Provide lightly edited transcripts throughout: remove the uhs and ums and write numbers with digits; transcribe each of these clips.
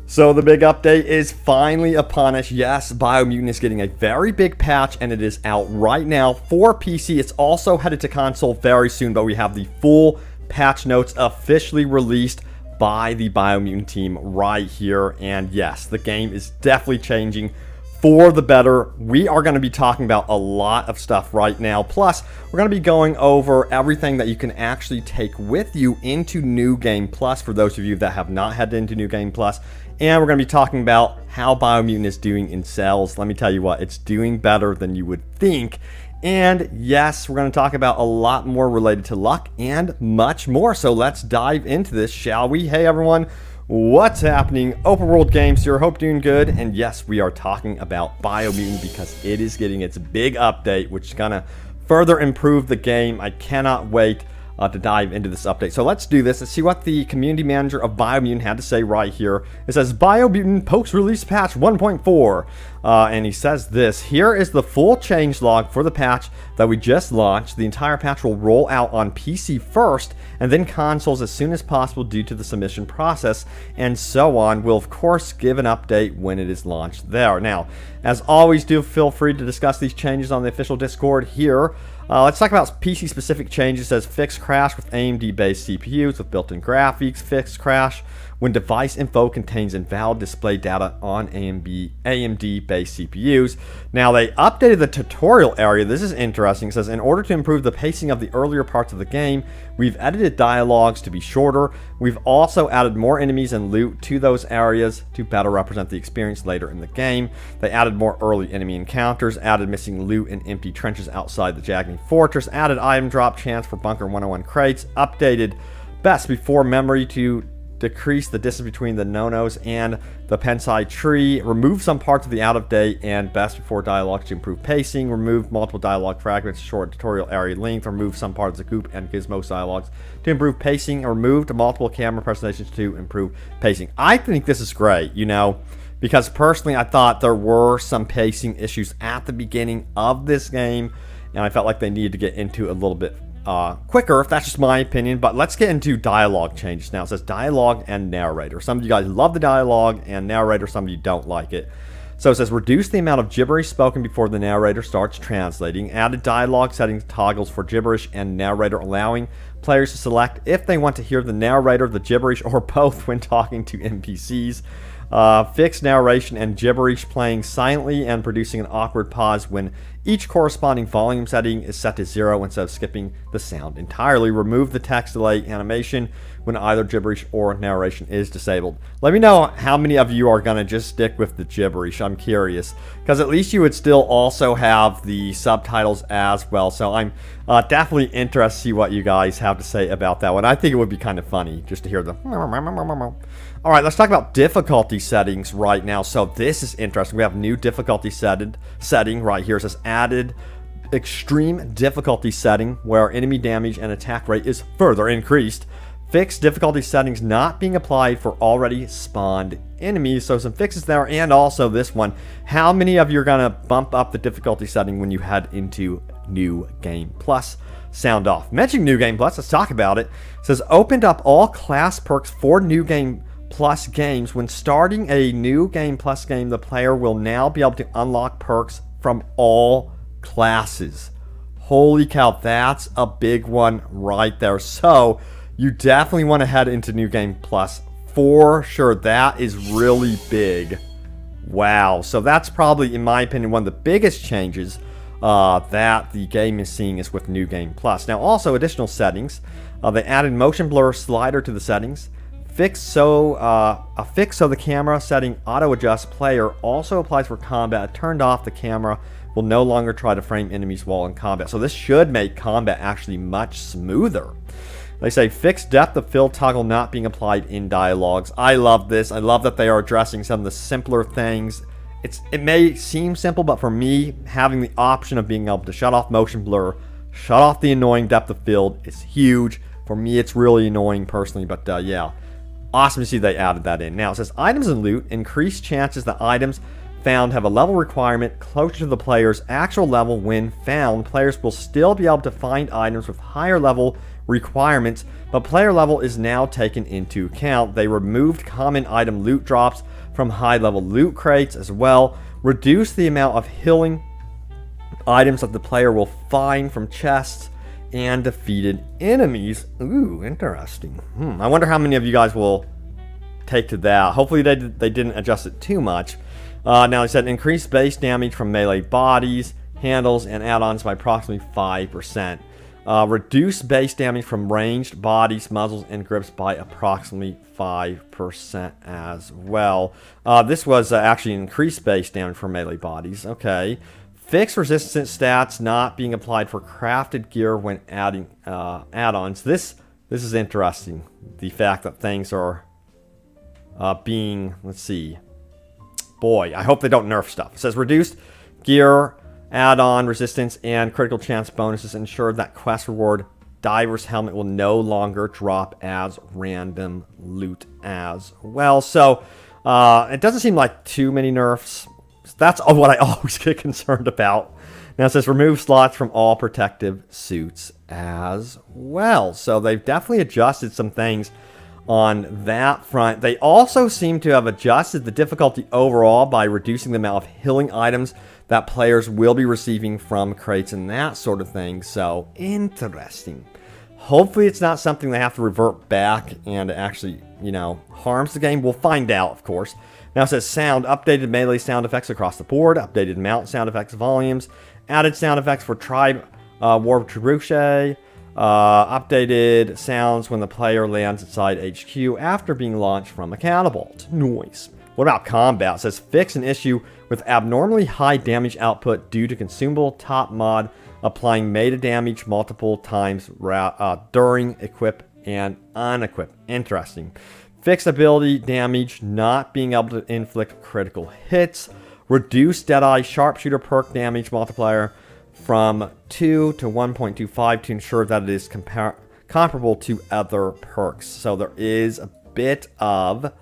So the big update is finally upon us. Yes, Biomutant is getting a very big patch, and it is out right now for PC. It's also headed to console very soon, but we have the full patch notes officially released by the Biomutant team right here. And yes, the game is definitely changing for the better. We are going to be talking about a lot of stuff right now. Plus, we're going to be going over everything that you can actually take with you into New Game Plus for those of you that have not headed into New Game Plus. And we're going to be talking about how Biomutant is doing in sales. Let me tell you what, it's doing better than you would think. And yes, we're going to talk about a lot more related to luck and much more. So let's dive into this, shall we? Hey everyone, what's happening? Open World Games here, hope doing good. And yes, we are talking about Biomutant because it is getting its big update, which is going to further improve the game. I cannot wait to dive into this update. So let's do this. Let's see what the community manager of Biomutant had to say right here. It says Biomutant post-release patch 1.4. And he says this: here is the full changelog for the patch that we just launched. The entire patch will roll out on PC first and then consoles as soon as possible due to the submission process and so on. We'll of course give an update when it is launched there. Now, as always, do feel free to discuss these changes on the official Discord here. Let's talk about PC-specific changes. It says fixed crash with AMD-based CPUs with built-in graphics. Fixed crash when device info contains invalid display data on AMD-based CPUs. Now, they updated the tutorial area. This is interesting. It says, in order to improve the pacing of the earlier parts of the game, we've edited dialogues to be shorter. We've also added more enemies and loot to those areas to better represent the experience later in the game. They added more early enemy encounters, added missing loot and empty trenches outside the Jagni Fortress, added item drop chance for Bunker 101 crates, updated best before memory to decrease the distance between the no-nos and the Pensai tree, removed some parts of the out-of-date and best before dialogue to improve pacing, removed multiple dialogue fragments to shorten tutorial area length, removed some parts of the Goop and Gizmos dialogues to improve pacing, removed multiple camera presentations to improve pacing. I think this is great, you know, because personally I thought there were some pacing issues at the beginning of this game, and I felt like they needed to get into a little bit quicker, if that's just my opinion. But let's get into dialogue changes now. It says dialogue and narrator. Some of you guys love the dialogue and narrator, some of you don't like it. So it says reduce the amount of gibberish spoken before the narrator starts translating. Added dialogue settings toggles for gibberish and narrator, allowing players to select if they want to hear the narrator, the gibberish, or both when talking to NPCs. Fixed narration and gibberish playing silently and producing an awkward pause when each corresponding volume setting is set to 0 instead of skipping the sound entirely. Remove the text delay animation when either gibberish or narration is disabled. Let me know how many of you are going to just stick with the gibberish. I'm curious, because at least you would still also have the subtitles as well. So I'm definitely interested to see what you guys have to say about that one. I think it would be kind of funny just to hear the all right, let's talk about difficulty settings right now. So this is interesting. We have new difficulty setting right here. It says added extreme difficulty setting where enemy damage and attack rate is further increased. Fixed difficulty settings not being applied for already spawned enemies. So some fixes there. And also this one, how many of you are going to bump up the difficulty setting when you head into New Game Plus? Sound off. Mentioning New Game Plus, let's talk about it. It says opened up all class perks for New Game Plus games. When starting a New Game Plus game, the player will now be able to unlock perks from all classes. Holy cow, that's a big one right there. So you definitely want to head into New Game Plus for sure. That is really big. Wow. So that's probably, in my opinion, one of the biggest changes that the game is seeing is with New Game Plus. Now, also additional settings. They added motion blur slider to the settings. A fix so the camera setting auto adjust player also applies for combat. Turned off, the camera will no longer try to frame enemies while in combat. So this should make combat actually much smoother. They say fixed depth of field toggle not being applied in dialogues. I love this. I love that they are addressing some of the simpler things. It may seem simple, but for me, having the option of being able to shut off motion blur, shut off the annoying depth of field is huge. For me, it's really annoying personally, but yeah. Awesome to see they added that in. Now it says items and loot increase chances that items found have a level requirement closer to the player's actual level when found. Players will still be able to find items with higher level requirements, but player level is now taken into account. They removed common item loot drops from high-level loot crates as well, reduced the amount of healing items that the player will find from chests, and defeated enemies. Ooh, interesting. I wonder how many of you guys will take to that. Hopefully they didn't adjust it too much. Now they said increased base damage from melee bodies, handles, and add-ons by approximately 5%. Reduce base damage from ranged bodies, muzzles, and grips by approximately 5% as well. This was actually increased base damage from melee bodies. Okay. Fix resistance stats not being applied for crafted gear when adding add-ons. This is interesting. The fact that things are being, let's see. Boy, I hope they don't nerf stuff. It says reduced gear add-on resistance and critical chance bonuses ensure that quest reward diver's helmet will no longer drop as random loot as well. So it doesn't seem like too many nerfs. That's what I always get concerned about. Now it says remove slots from all protective suits as well. So they've definitely adjusted some things on that front. They also seem to have adjusted the difficulty overall by reducing the amount of healing items that players will be receiving from crates and that sort of thing. So, interesting. Hopefully it's not something they have to revert back and actually, harms the game. We'll find out, of course. Now it says sound, updated melee sound effects across the board, updated mount sound effects volumes, added sound effects for tribe war trebuchet, updated sounds when the player lands inside HQ after being launched from a catapult. Nice. What about combat? It says fix an issue with abnormally high damage output due to consumable top mod applying meta damage multiple times during equip and unequip. Interesting. Fix ability damage not being able to inflict critical hits. Reduce Deadeye Sharpshooter perk damage multiplier from 2 to 1.25 to ensure that it is comparable to other perks. So there is a bit of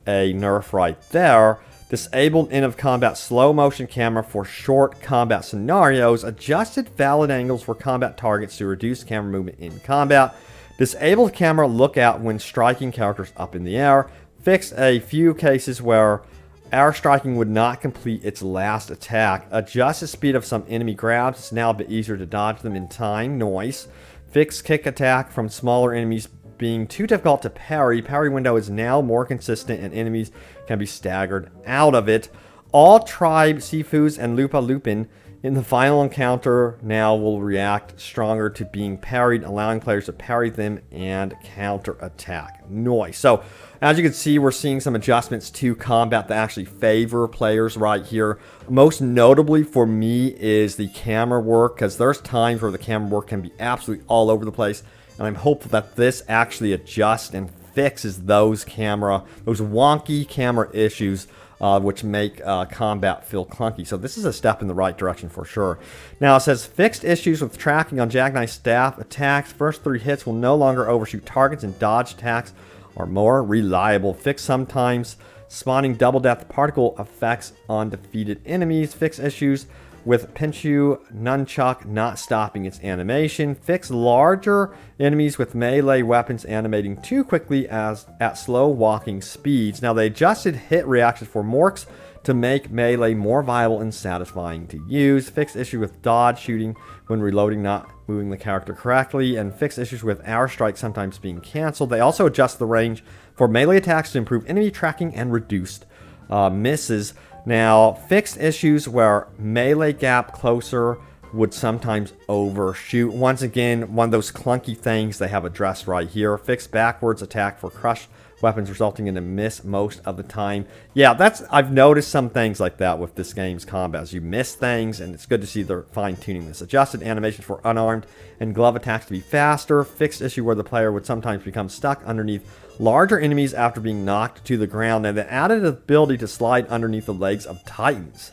a nerf right there. Disabled end of combat slow motion camera for short combat scenarios. Adjusted valid angles for combat targets to reduce camera movement in combat. Disabled camera lookout when striking characters up in the air. Fixed a few cases where air striking would not complete its last attack. Adjust the speed of some enemy grabs. It's now a bit easier to dodge them in time. Noise. Fix kick attack from smaller enemies being too difficult to parry. Parry window is now more consistent and enemies can be staggered out of it. All tribe Sifus and Lupa Lupin in the final encounter now will react stronger to being parried, allowing players to parry them and counter attack. Nice. So as you can see, we're seeing some adjustments to combat that actually favor players right here. Most notably for me is the camera work, because there's times where the camera work can be absolutely all over the place. And I'm hopeful that this actually adjusts and fixes those wonky camera issues which make combat feel clunky. So this is a step in the right direction for sure. Now it says fixed issues with tracking on Jackknife staff attacks. First 3 hits will no longer overshoot targets and dodge attacks are more reliable. Fix sometimes spawning double death particle effects on defeated enemies. Fix issues with Pinshu Nunchuck not stopping its animation. Fix larger enemies with melee weapons animating too quickly at slow walking speeds. Now they adjusted hit reactions for Morks to make melee more viable and satisfying to use. Fix issue with dodge shooting when reloading not moving the character correctly. And fix issues with air strike sometimes being cancelled. They also adjust the range for melee attacks to improve enemy tracking and reduced misses. Now, fixed issues where melee gap closer would sometimes overshoot. Once again, one of those clunky things they have addressed right here. Fixed backwards attack for crushed weapons resulting in a miss most of the time. Yeah, I've noticed some things like that with this game's combat. As you miss things, and it's good to see they're fine-tuning this. Adjusted animations for unarmed and glove attacks to be faster. Fixed issue where the player would sometimes become stuck underneath larger enemies after being knocked to the ground, and then added the ability to slide underneath the legs of titans.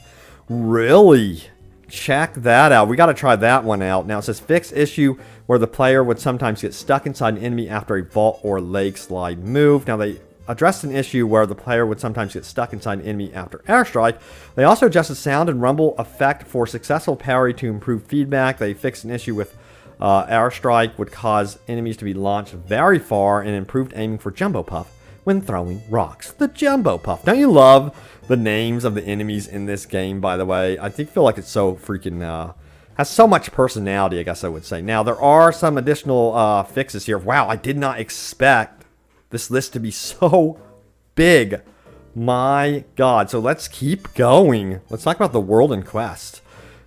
Really? Check that out. We got to try that one out. Now it says fixed issue where the player would sometimes get stuck inside an enemy after a vault or leg slide move. Now they addressed an issue where the player would sometimes get stuck inside an enemy after airstrike. They also adjusted sound and rumble effect for successful parry to improve feedback. They fixed an issue with Airstrike would cause enemies to be launched very far, and improved aiming for Jumbo Puff when throwing rocks. The Jumbo Puff. Don't you love the names of the enemies in this game, by the way? I feel like it's so freaking, has so much personality, I guess I would say. Now, there are some additional fixes here. Wow, I did not expect this list to be so big. My God. So let's keep going. Let's talk about the world and quest.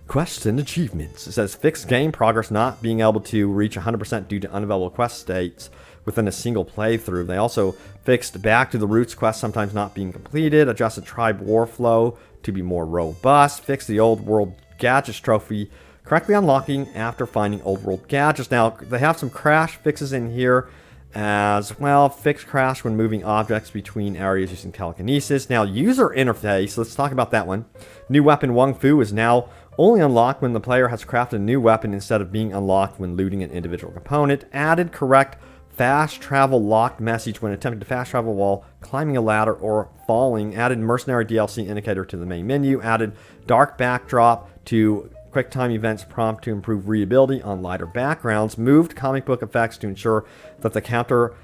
Quests and achievements. It says fixed game progress not being able to reach 100% due to unavailable quest states within a single playthrough. They also fixed back to the roots quest sometimes not being completed, adjusted tribe war flow to be more robust, fixed the old world gadgets trophy correctly unlocking after finding old world gadgets. Now, they have some crash fixes in here as well. Fixed crash when moving objects between areas using telekinesis. Now, user interface, let's talk about that one. New weapon Wung Fu is now only unlocked when the player has crafted a new weapon instead of being unlocked when looting an individual component. Added correct fast travel locked message when attempting to fast travel while climbing a ladder or falling. Added mercenary DLC indicator to the main menu. Added dark backdrop to quick time events prompt to improve readability on lighter backgrounds. Moved comic book effects to ensure that the counter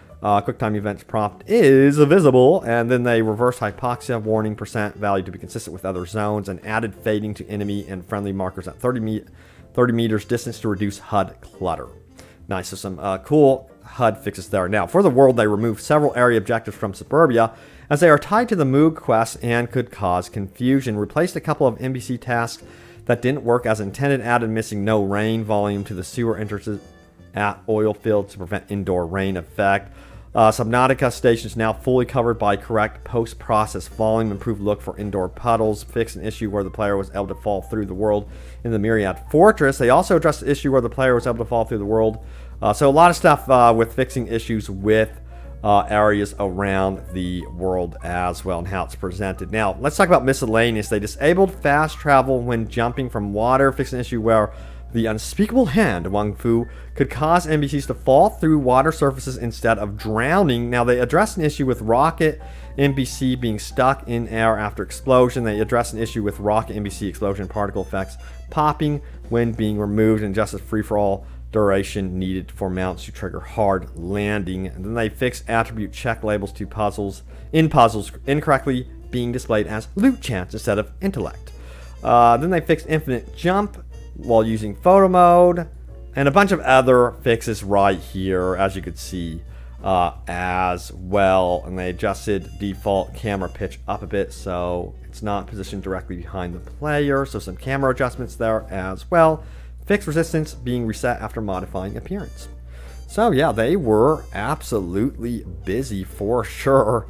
quick time events prompt is visible. And then they reverse hypoxia warning percent value to be consistent with other zones, and added fading to enemy and friendly markers at 30 meters distance to reduce HUD clutter. Nice. So some cool HUD fixes there. Now, for the world, they removed several area objectives from Suburbia as they are tied to the Moog quest and could cause confusion. Replaced a couple of NPC tasks that didn't work as intended. Added missing no rain volume to the sewer entrances at oil fields to prevent indoor rain effect. Subnautica stations now fully covered by correct post-process volume. Improved look for indoor puddles. Fixed an issue where the player was able to fall through the world in the Myriad Fortress. They also addressed the issue where the player was able to fall through the world. So a lot of stuff with fixing issues with areas around the world as well, and how it's presented. Now, let's talk about miscellaneous. They disabled fast travel when jumping from water. Fixed an issue where the unspeakable hand, Wung Fu, could cause NPCs to fall through water surfaces instead of drowning. Now, they addressed an issue with rocket NPC being stuck in air after explosion. They addressed an issue with rocket NPC explosion particle effects popping when being removed, and adjusted free-for-all duration needed for mounts to trigger hard landing. And then they fixed attribute check labels to puzzles incorrectly being displayed as loot chance instead of intellect. Then they fixed infinite jump while using photo mode, and a bunch of other fixes right here, as you could see, as well. And they adjusted default camera pitch up a bit so it's not positioned directly behind the player, so some camera adjustments there as well. Fixed resistance being reset after modifying appearance. So yeah, they were absolutely busy for sure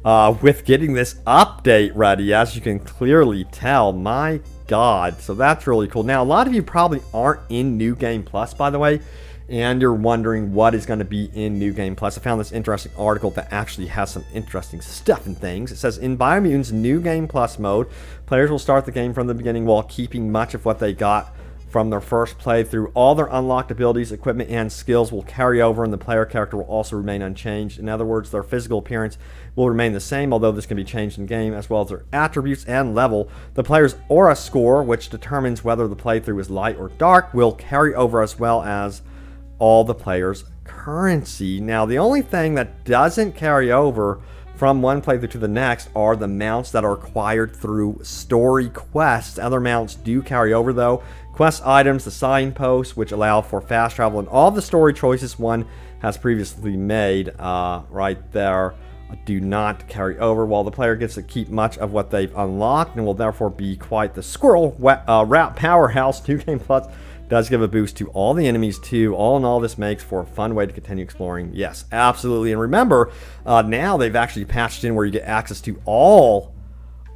with getting this update ready, as you can clearly tell. My God, so that's really cool. Now, a lot of you probably aren't in New Game Plus, by the way, and you're wondering what is going to be in New Game Plus. I found this interesting article that actually has some interesting stuff and things. It says, in Biomutant's New Game Plus mode, players will start the game from the beginning while keeping much of what they got from their first playthrough. All their unlocked abilities, equipment, and skills will carry over, and the player character will also remain unchanged. In other words, their physical appearance will remain the same, although this can be changed in game, as well as their attributes and level. The player's aura score, which determines whether the playthrough is light or dark, will carry over, as well as all the player's currency. Now, the only thing that doesn't carry over from one playthrough to the next are the mounts that are acquired through story quests. Other mounts do carry over, though. Quest items, the signposts, which allow for fast travel, and all the story choices one has previously made right there do not carry over, while the player gets to keep much of what they've unlocked and will therefore be quite the squirrel route powerhouse. New Game Plus does give a boost to all the enemies too. All in all, this makes for a fun way to continue exploring. Yes, absolutely. And remember, now they've actually patched in where you get access to all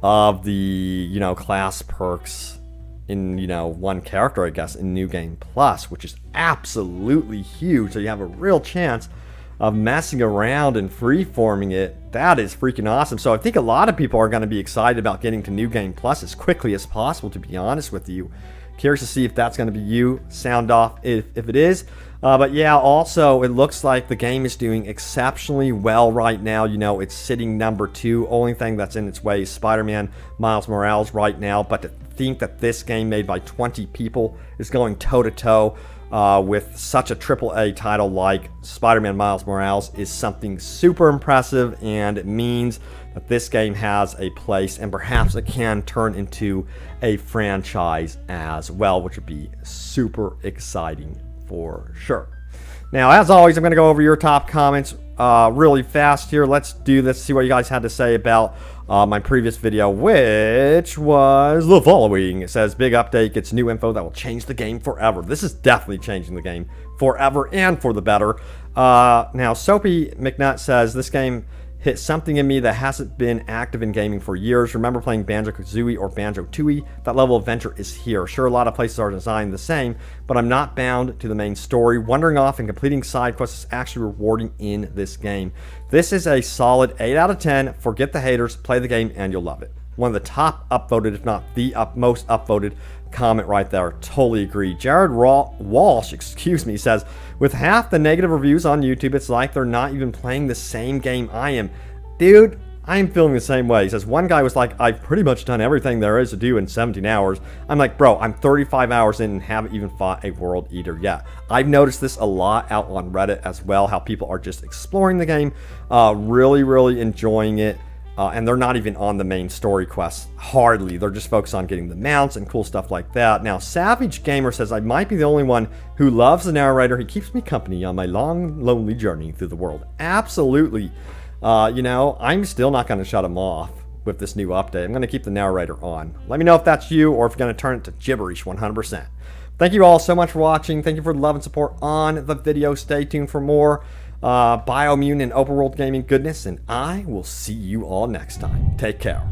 of the, class perks in, one character, I guess, in New Game Plus, which is absolutely huge. So you have a real chance of messing around and freeforming it. That is freaking awesome. So I think a lot of people are going to be excited about getting to New Game Plus as quickly as possible, to be honest with you. Curious to see if that's going to be you. Sound off if it is. But yeah, also, it looks like the game is doing exceptionally well right now. It's sitting number 2. Only thing that's in its way is Spider-Man Miles Morales right now. But to think that this game made by 20 people is going toe-to-toe with such a AAA title like Spider-Man Miles Morales is something super impressive, and it means that this game has a place and perhaps it can turn into a franchise as well, which would be super exciting for sure. Now, as always, I'm going to go over your top comments really fast here. Let's do this, see what you guys had to say about my previous video, which was the following. It says, big update, gets new info that will change the game forever. This is definitely changing the game forever and for the better. Now, Soapy McNutt says, this game hit something in me that hasn't been active in gaming for years. Remember playing Banjo-Kazooie or Banjo-Tooie? That level of adventure is here. Sure, a lot of places are designed the same, but I'm not bound to the main story. Wandering off and completing side quests is actually rewarding in this game. This is a solid 8 out of 10. Forget the haters, play the game, and you'll love it. One of the top upvoted, if not the most upvoted comment right there. Totally agree. Jared Walsh, says, with half the negative reviews on YouTube, it's like they're not even playing the same game I am. Dude, I am feeling the same way. He says, one guy was like, I've pretty much done everything there is to do in 17 hours. I'm like, bro, I'm 35 hours in and haven't even fought a World Eater yet. I've noticed this a lot out on Reddit as well, how people are just exploring the game, really enjoying it. And they're not even on the main story quests, hardly. They're just focused on getting the mounts and cool stuff like that. Now, Savage Gamer says, I might be the only one who loves the narrator. He keeps me company on my long, lonely journey through the world. Absolutely. You know, I'm still not going to shut him off with this new update. I'm going to keep the narrator on. Let me know if that's you or if you're going to turn it to gibberish 100%. Thank you all so much for watching. Thank you for the love and support on the video. Stay tuned for more Biomutant and open world gaming goodness, and I will see you all next time. Take care.